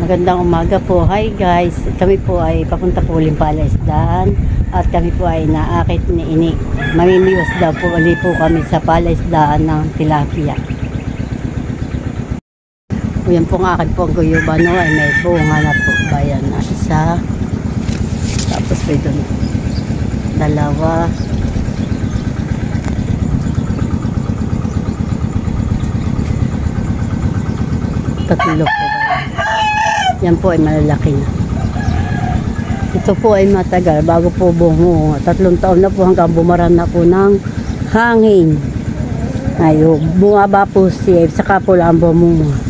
Magandang umaga po. Hi guys. Kami po ay papunta po uling palaisdaan at kami po ay naakit ni Ini. Mamimiwas daw po ulit po kami sa palaisdaan ng tilapia. Yan po ang akin po ang guyubano ay may bunga na po. Bayan na isa. Tapos po ito dalawa. Tatlo po. Yan po ay malalaki na. Ito po ay matagal bago po bumunga. 3 taon na po hanggang bumaran na po ng hangin. Ayun, bumaba po siya. Saka po lang bumunga.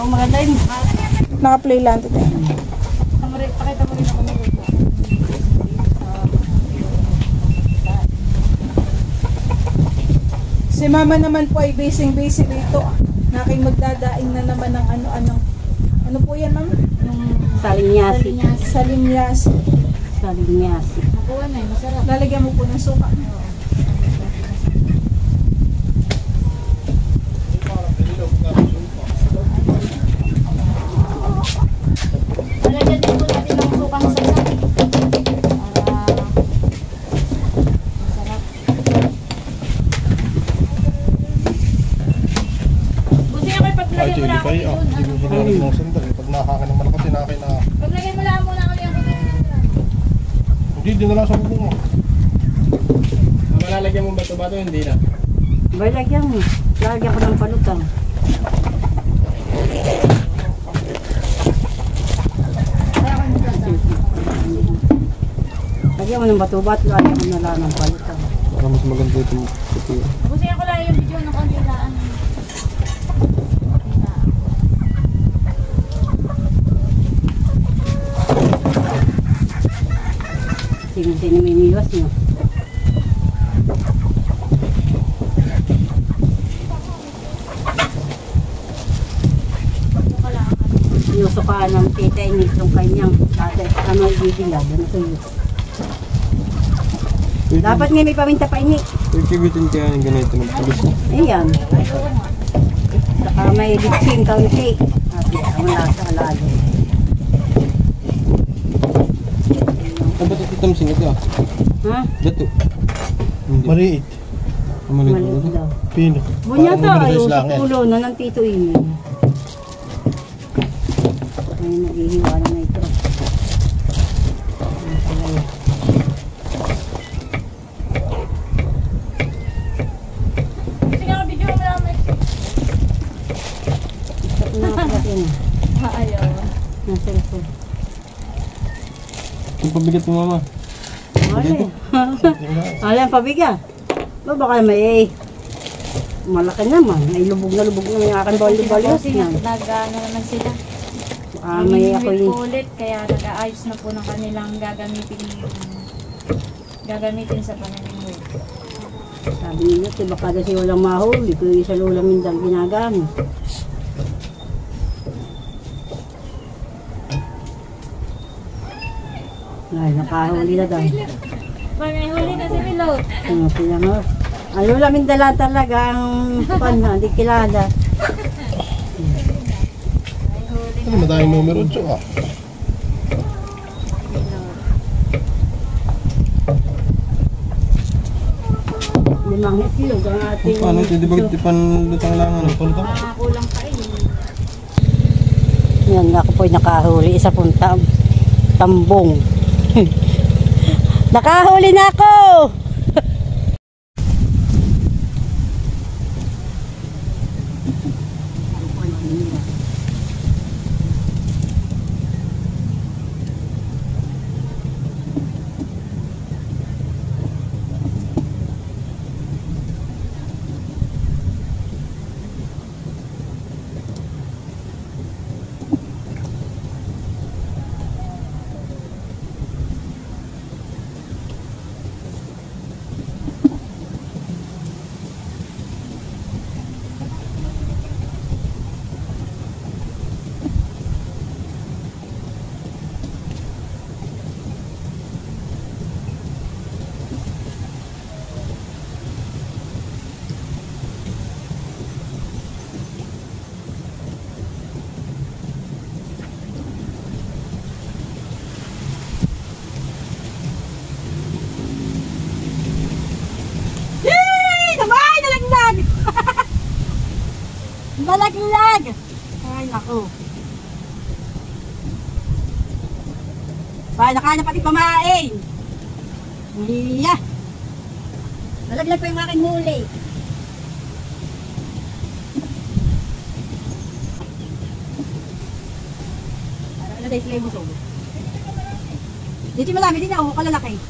Maganda yun. Naka-play lang ito. Pakita mo rin ako. Si mama naman po ay busy dito. Naking magdadaing na naman ng ano po yan, ma'am? Salinyasi. Salinyasi. Salinyasi. Nakuha na eh, masarap. Lalagyan mo po ng suka. Lalagyan din po natin ng sukang salsa. Para masarap. Buti ako paglagyan mo lang ako dun. Pag nakakin ng malakas, sinakay na. Paglagyan mo lang muna kami ako dun. Hindi, din na lang sa bubong mo. Malalagyan mo bato-bato, hindi na. Bay, lagyan mo. Lagyan ko ng palutang. Lagyan mo ng bato-bato. Lagyan mo na lang ng palutang. Para mas maganda ito. Buti ako lang yung video ng kandilaan. Sino may miwas nyo. Sinusukaan ng tita init yung kanyang ano ibibila. Dapat nga may paminta pa init. Pagkibitin kaya ng ganito ng pulis. Ayan. Saka may bitsin kaunti. At ang lasa alado. Ang bato ito tamsing ito ah. Ha? Dato. Maliit. Maliit daw. Pino. Bunyata ayaw sa pulo na ng tito ini. Ay, naghihiwala na ito. Buti nga video mo lang. Ito na kapatid na. Ayaw. Nasa ito. Ang pabigat mo mama. Wala ang pabigat. Baka may malaki naman. May lubog na yung aking bali-balios niyan. Nag-ano naman sila. May ako yung ulit kaya nag-aayos na po ng kanilang gagamitin sa pananimod. sabi nila, baka kasi walang mahuli. Ito yung sa Lola Mindang ginagamit. Ay, nakahuli na daw. May huli na si Milo. Ano sila nga? Ang Lola Mindala talaga ang pan, hindi kilala. Ano madaming numero 8 ah. Limang itlog ang ating... Paano ito? Di ba panlutang lang ano? Panlutang? Kulang pa eh. Yan, ako po'y nakahuli. Isa pong tambong. Nakahuli na ako! Lalaglag! Ay, naku. Ba, nakahanap pati pamain. Iya. Lalaglag pa yung aking huli. Ano tayo sila yung busog? Dito malami din ako, kalalaki.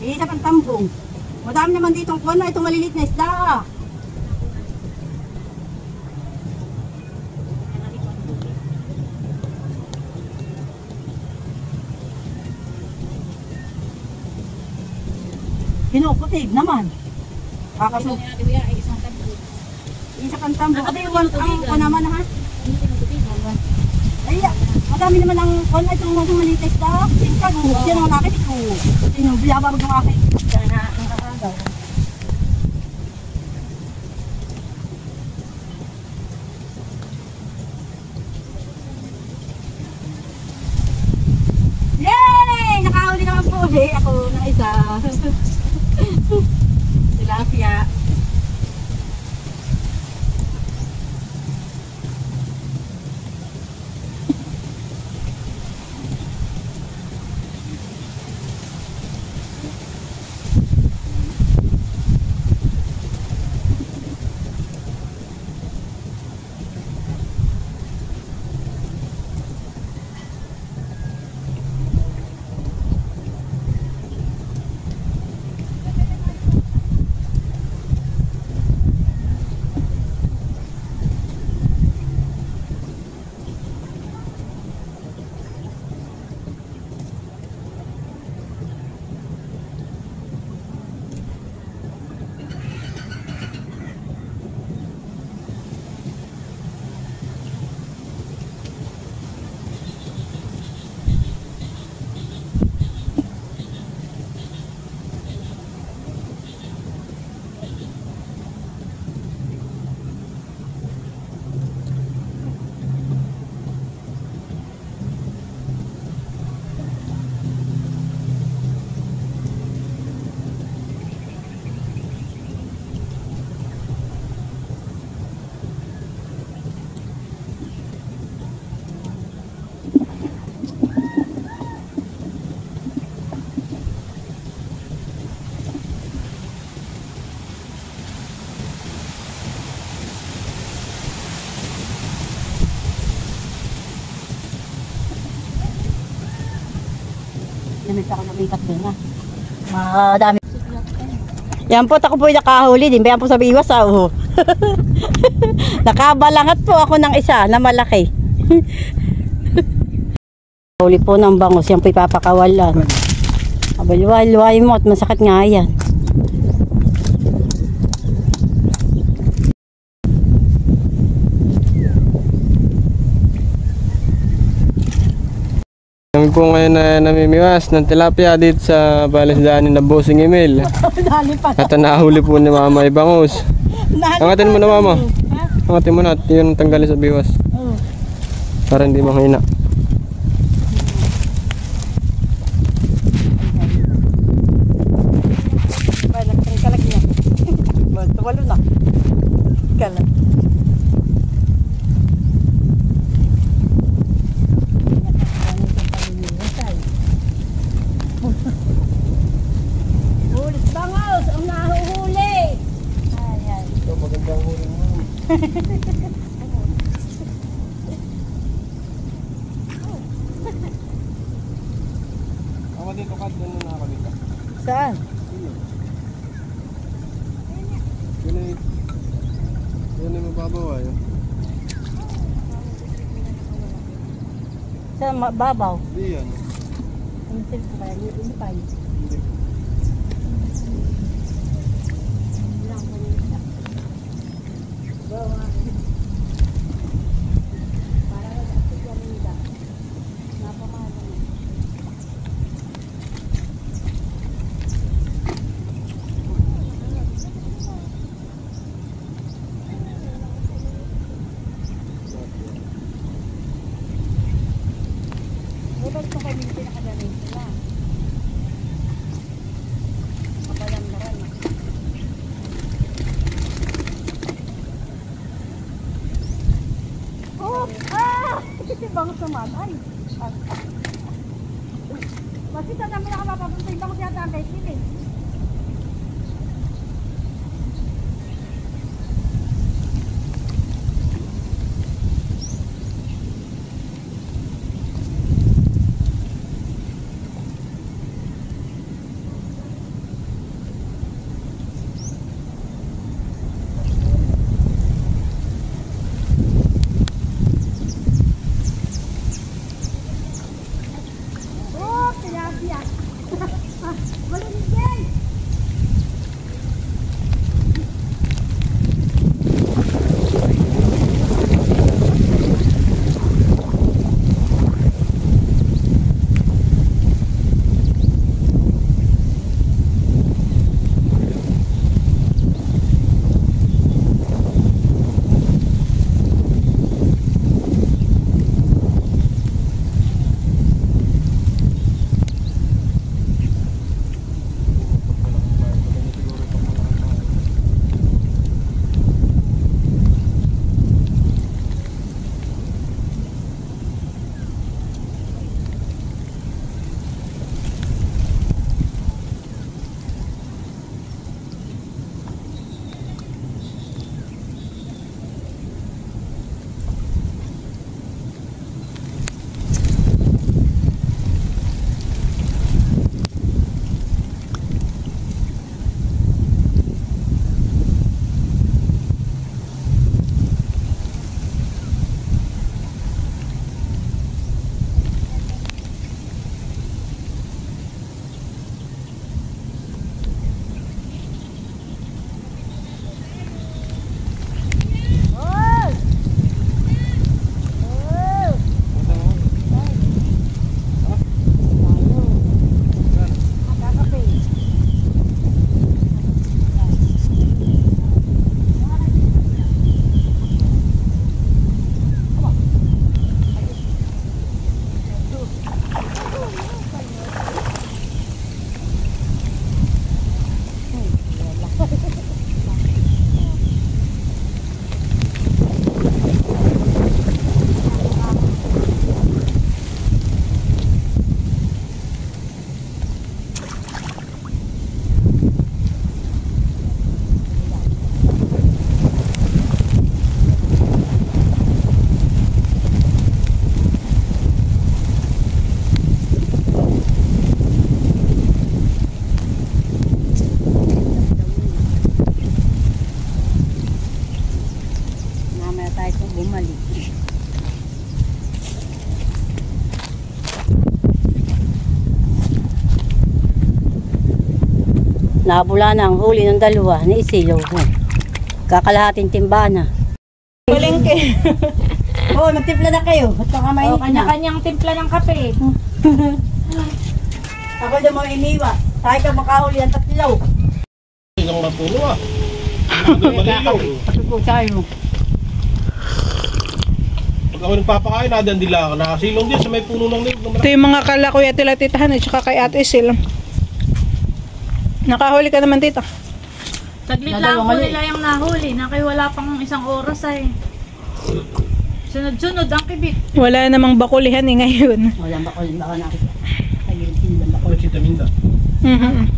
Isa pang tambong. Madami naman ditong kuwan na itong malilit na isda. Kinukutig naman. Kakasunod. Isa pang tambong. Ate, ang kuwan naman ha? Ay, madami naman ang kuwan na itong malilit na isda. Tingka, guhug yan ang lakit ito. Sinubiyababag ng aking. Sana ang kakagaw. Yay! Nakahuli naman po ulit. Ako na isa. Tilapia. Namita ko na may tatlo na. Madami. Yan po, ako po yung nakahuli din. Bayan po sa biwas ah. Nakabalangat po ako ng isa na malaki. Huli po ng bangos. Yan po ipapakawalan. Abaluway mo at masakit nga yan. Kami po ngayon na namimiwas ng tilapia dito sa balisdaanin na Bossing Emil. At nahuli po ni Mama Ibangus. Angatin mo na Mama. Angatin mo na at yun tanggalin sa biwas. Para hindi manghina. Walo na. Kalag. Ulit bangos, ang nahuhuli. Ayan. Ito magandang huli mo. Ako dito ka, doon na ako dito. Saan? Yun ay mababaw ay. Sa babaw. Hindi yan. Ang silip ko kaya yung pa. Hindi. bangus naman. Ay. Kasi sa dami nakapapunta yung bangus yata ang kahit eh. Nabula na ang huli ng dalawa ni Isilaw. Kakalahating timba na. Palengke. Oh, magtimpla na kayo. At baka mainit na. Kanya-kanyang timpla ng kape. Ako na mo iniwa. Tayo ka makahuli ng tatlaw. Ang mapuno ah. Malilaw. Patupo tayo. Pag ako nagpapakain, nadandila ako. Nakasilong din sa may puno ng niyog. Ito yung mga kala Kuya Tila Titahan at saka kay Ate Sil. Nakahuli ka naman dito. Saglit lang po nila yung nahuli. Wala pang isang oras ay. Sunod-sunod ang kibit. Wala namang bakulihan ngayon. Walang bakol. Baka nakita. Tagilin lang bakol. Chitaminda.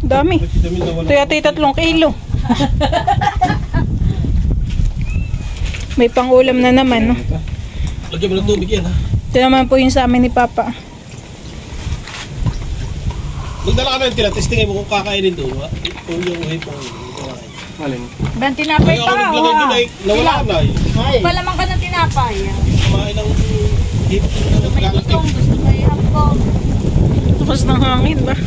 Dami. Chitaminda wala. Ito yata 3 kilo. May pang-ulam na naman. No? Lagyan mo ng tubig yan ha. Ito naman po yung sa amin ni Papa. Magdala ka na yung tila. Testingin mo kung kakainin doon. Kung yung hipong kumain. Alin? Ben, tinapay Kaya ako pa. naglagay doon ay nawala na eh. Palamang ka ng tinapay. Kumain ng hipong na May gustong, gusto may hapong. Tukas ng hangin ba?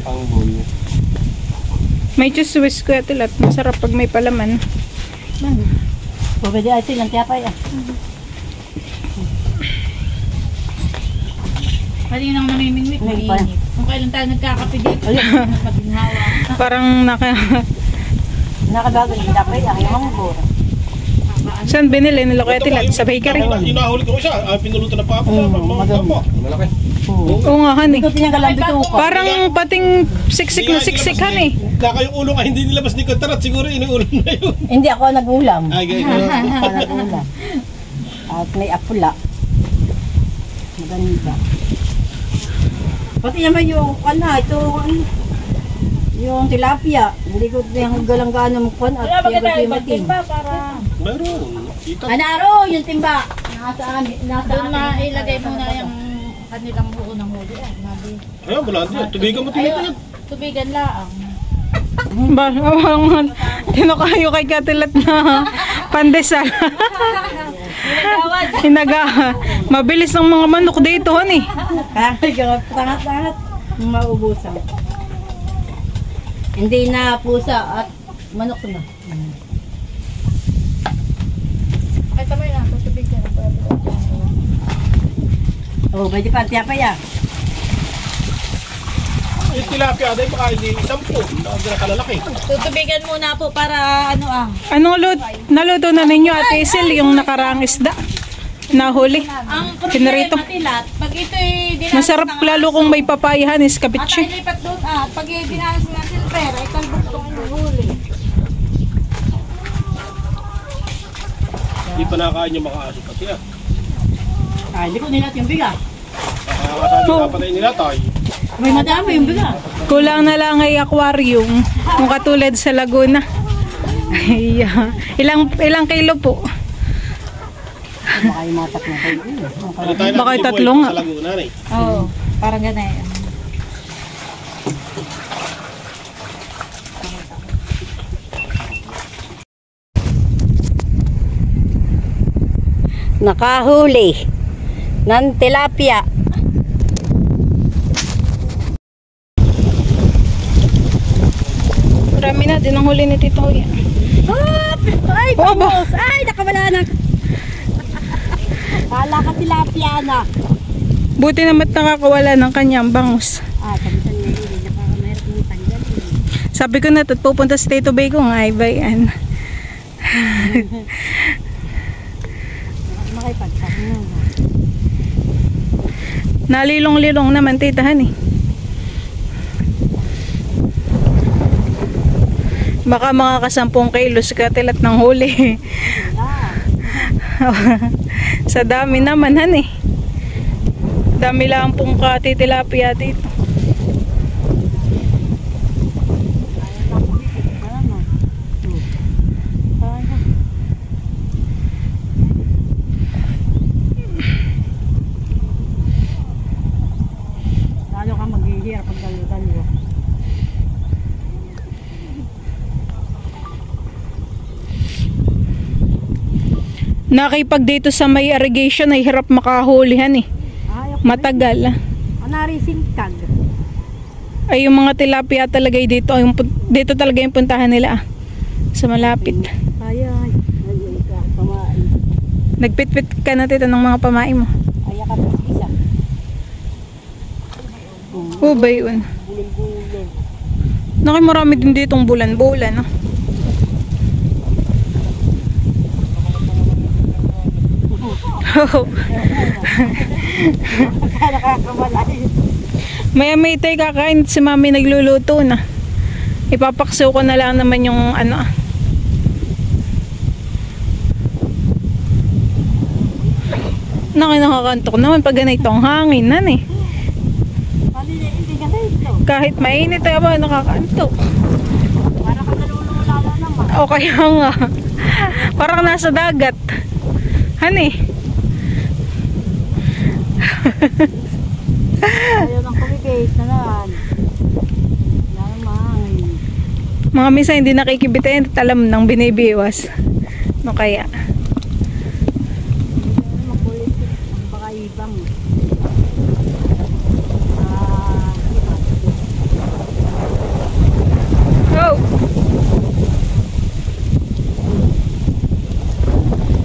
Pangbol. May juice Kuya Tila. Masarap pag may palaman. Pwede ay silang tiyapay ah. Kalinang namimingwit, mainit. Kung kailan tayo nagkakape dito, pagginhawa. Parang Nakagagal yung tiyapay lang. Yung mga bura. Saan binili nila Kuya Tilat? Sa bakery? Yung nahuli ko siya, pinulutan na pa ako. Malaki. Oo nga, honey. Ito pinanggalang bituko. Parang pating siksik na siksik, honey. Kaka yung ulo nga, hindi nilabas ni Kontarat. Siguro inuulan na yun. Hindi ako nag-ulam. Ay, ganyan. Ako nag-ulam. At may apula. Maganda. Pati naman yung yung tilapia. Hindi ko yung galang-galang mukhan at yung matin. Meron. Kita. Anaro, yung timba. Nasa Doon na ilagay mo na yung kanilang buo ng huli. Ayun, wala din. Tubigan mo tinitin. Tubigan laang. Ba, tinukayo kay Katilat na pandesal. Hinaga. Mabilis ng mga manok dito, honey. Ay, tangat-tangat. Maubusan. Hindi na pusa at manok na. Ay, tamay na. Tubigan na. Oh, pwede pa tiya pa ya. Yung tilapia, dahil baka hindi 10. Hindi na kalalaki. Tutubigan muna po para Naluto na ninyo Ate Isil yung nakaraang isda? Nahuli. ang Pinarito. problema Tilat, pag ito'y dinanas Masarap lalo kung may papayahan is at ay kapitsi. lipat doon pag dinanas mo ng silver, ay kalbog itong inuhuli. Hindi pa nakakain yung mga aso pati ah. Ay, hindi ko nilat yung biga. Nakakasabi na patay nila tayo. May madami yung biga. Kulang na lang ay aquarium. Kung katulad sa Laguna. Ay, ilang kilo po? Baka yung mga tatlong kayo. Ano tayo Baka natin tatlo buhay nga. Sa Laguna na eh. Oo, parang ganyan. Nakahuli ng tilapia. Marami na din ang huli ni Tito Kuya. Ay, Oh, ba? bangus! Ay, nakawala na. Kala ka tilapia na. Buti naman nakakawala ng kanyang bangus. Kabisan niya yun. Nakakamahirap mong tanggal. Sabi ko na, pupunta sa Tito Bay ko nga, iba yan. Makipagtang mo. Nalilong-lilong naman, titahan eh. Baka mga 10 kilos Katilat ng huli. Sa dami naman, han eh. Dami lang pong katitilapia dito. Lalo ka maghihirap pag dalo-dalo. Nakipag dito sa may irrigation ay hirap makahulihan eh. Matagal. Anari singkag. Ay yung mga tilapia talaga dito, dito talaga yung puntahan nila sa malapit. Ay, pamain. Nagpitpit ka na Tito ng mga pamain mo. Ay, ka pa isa. Oh, ba yun? Nakay marami din ditong bulan-bulan. No? Maya-may tayo kakain si mami nagluluto na. Ipapaksaw ko na lang naman yung ano. Nakakantok naman pag ganitong hangin nan eh. Kahit mainit ay ba nakakantok. Para ka nalululala naman. O kaya nga. Parang nasa dagat. Hani. Ayaw ng kumikis na naman. Naman. Mga misa hindi nakikibitain at alam nang binibiwas. No kaya. Makulit. Ang baka ibang. Oh!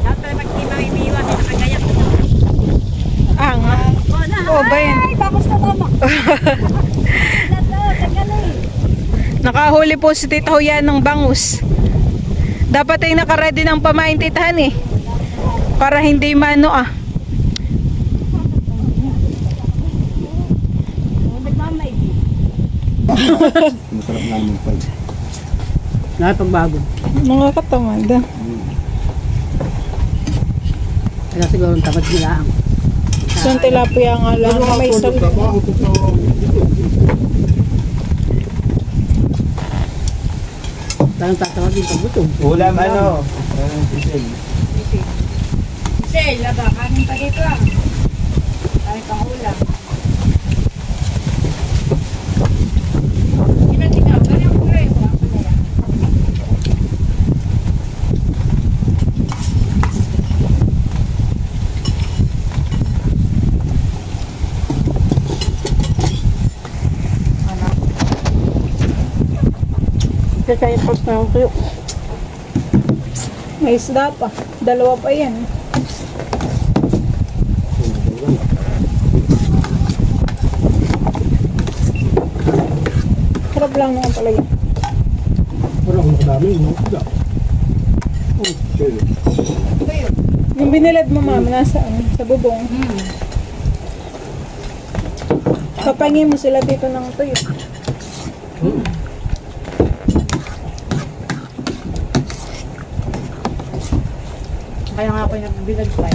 Dapat magkima-imiwas. Nakagayak. Nga. Oh, ba yan? Ay, bakos na tama. Nakahuli po si Tita Huya ng bangus. Dapat ay naka-ready ng pamain titahan eh. Para hindi mano ah. Masarap namin pa. Nakapagbago. Mga katamad. Kaya siguro ang tapat nila ang So, ang tilapia nga lang. May sal. parang tatawag din pagbuto. Ulam ano? Sel, laba, kanin pa dito lang. Ay, pang ulam. Tingnan, ganyan ko rin. Kasi kaya pas na ako kayo. May isda pa. Dalawa pa yan. Sarap lang naman pala yan. Parang ang dami, no? Yung binilad mo mama, nasaan? Sa bubong. Papangin mo sila dito ng tuyo. Kaya nga ako yung binagpay.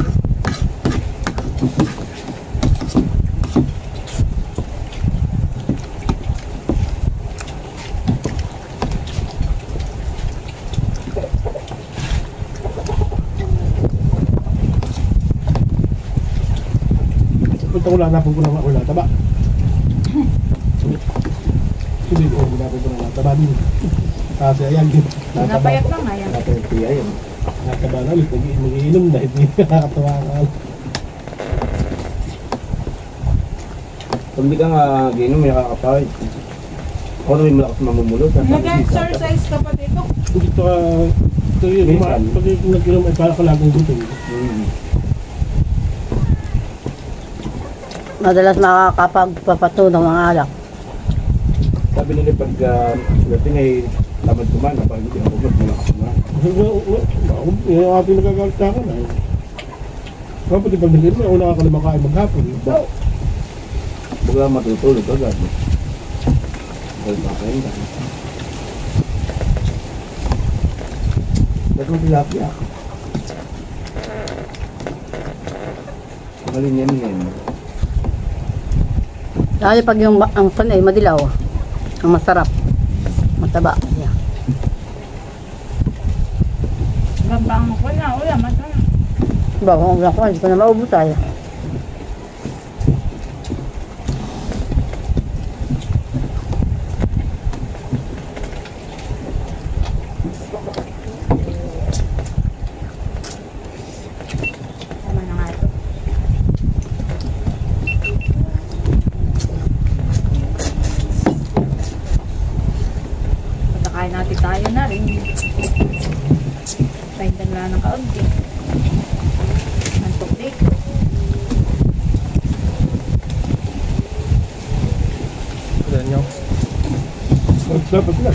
Punta ko lang na pupunta ko lang. Taba. Hindi ko na pupunta na. Taba din. Kasi ayan din. Napayat lang nga yan. Nataya yun. Nakataba na ulit. Mag-iinom dahil hindi nakakatawa ka. Kung hindi ka nga ginom, may nakakapahit. Ako na may malakas mamumulot. Nag-exercise ka pa dito. Dito ka. Ito yun. Minsan. Pag nag-inom ay para ka lagong gutom. Madalas makakapagpapato ng mga alak. Sabi nila pag dating ay tamad kumain, pag hindi ka pagod, malakas kumain. Yung ating nagagalit ako na. Kapag pag nag-inom ay una ka na makain maghapon. Baga matutulog agad. Dahil makain ka. Ba't mo tilapia? Malinya yan. Lalo pag yung ang panay madilaw, ang masarap. Mataba. Yeah. Gambang ko na, ulam, masarap. Ba, kung ulam ko, hindi ko na maubos tayo. Tama na nga ito. Pagkakain natin tayo na rin. Pahindan lang ng kaunti. Antok dito. Dapat na.